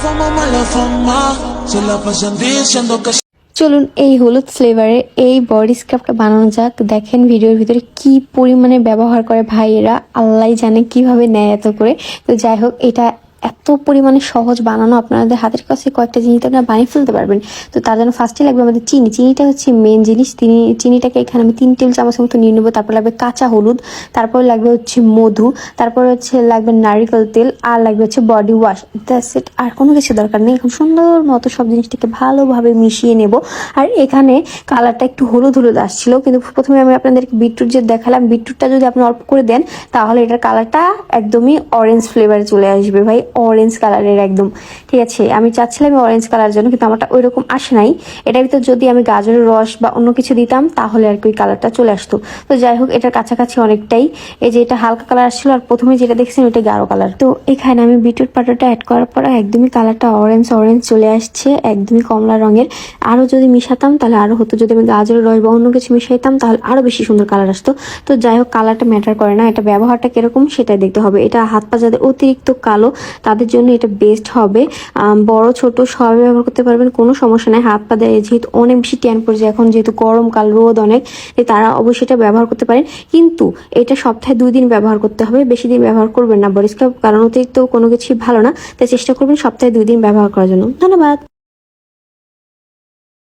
fama, mala fama, se la pasan diciendo que চলুন এই হলুদ ফ্লেভারে এই বডি স্ক্রাবটা বানানো যাক। দেখেন ভিডিওর ভিতরে কি পরিমাণে ব্যবহার করে ভাইয়েরা, আল্লাহ জানে কিভাবে নেয় এত করে। তো যাই হোক, এটা এত পরিমাণে সহজ বানানো, আপনাদের হাতের কাছে কয়েকটা জিনিস আপনারা বানিয়ে ফেলতে পারবেন। তো তার জন্য ফার্স্টে লাগবে আমাদের চিনি। চিনিটা হচ্ছে মেন জিনিস। চিনিটাকে এখানে আমি 3 টেবিল চামচ মতো নিয়ে নেবো। তারপর লাগবে কাঁচা হলুদ, তারপর লাগবে হচ্ছে মধু, তারপর হচ্ছে লাগবে নারিকেল তেল, আর লাগবে হচ্ছে বডি ওয়াশ। দ্যাটস ইট, আর কোনো কিছু দরকার নেই। এখন সুন্দর মতো সব জিনিসটাকে ভালোভাবে মিশিয়ে নেব। আর এখানে কালারটা একটু হলুদ হলুদ আসছিল, কিন্তু প্রথমে আমি আপনাদেরকে বিটরুট যে দেখালাম, বিটরুটটা যদি আপনি অল্প করে দেন তাহলে এটার কালারটা একদমই অরেঞ্জ ফ্লেভারে চলে আসবে ভাই, অরেঞ্জ কালারের একদম। ঠিক আছে, আমি চাচ্ছিলাম অরেঞ্জ কালার জন্য, কিন্তু আমারটা ওই রকম আসে নাই। এটার ভিতর যদি আমি গাজরের রস বা অন্য কিছু দিতাম তাহলে আর কি ওই কালারটা চলে আসতো। তো যাই হোক, এটার কাছাকাছি অনেকটাই। এই যে এটা হালকা কালার আসছিল, আর প্রথমে যেটা দেখছেন ওইটা গাঢ় কালার। তো এখানে আমি বিটরুট পাউডারটা অ্যাড করার পর একদমই কালারটা অরেঞ্জ অরেঞ্জ চলে আসছে, একদমই কমলা রঙের। আরো যদি মিশাতাম তাহলে আরো হতো, যদি আমি গাজরের রস বা অন্য কিছু মিশাইতাম তাহলে আরো বেশি সুন্দর কালার আসতো। তো যাই হোক, কালারটা ম্যাটার করে না, এটা ব্যবহারটা কিরকম সেটাই দেখতে হবে। এটা হাত পা যাদের অতিরিক্ত কালো তাদের জন্য এটা বেস্ট হবে। বড় ছোট সবাই ব্যবহার করতে পারবেন, কোনো সমস্যা নাই। হাত পা দেয় যেহেতু অনেক বেশি ট্যান পড়ে যায় এখন, যেহেতু গরমকাল, রোদ অনেক, তারা অবশ্যই এটা ব্যবহার করতে পারেন। কিন্তু এটা সপ্তাহে 2 দিন ব্যবহার করতে হবে, বেশি দিন ব্যবহার করবেন না বডি স্ক্রাব, কারণ অতিরিক্ত কোনো কিছুই ভালো না। তাই চেষ্টা করবেন সপ্তাহে 2 দিন ব্যবহার করার জন্য। ধন্যবাদ।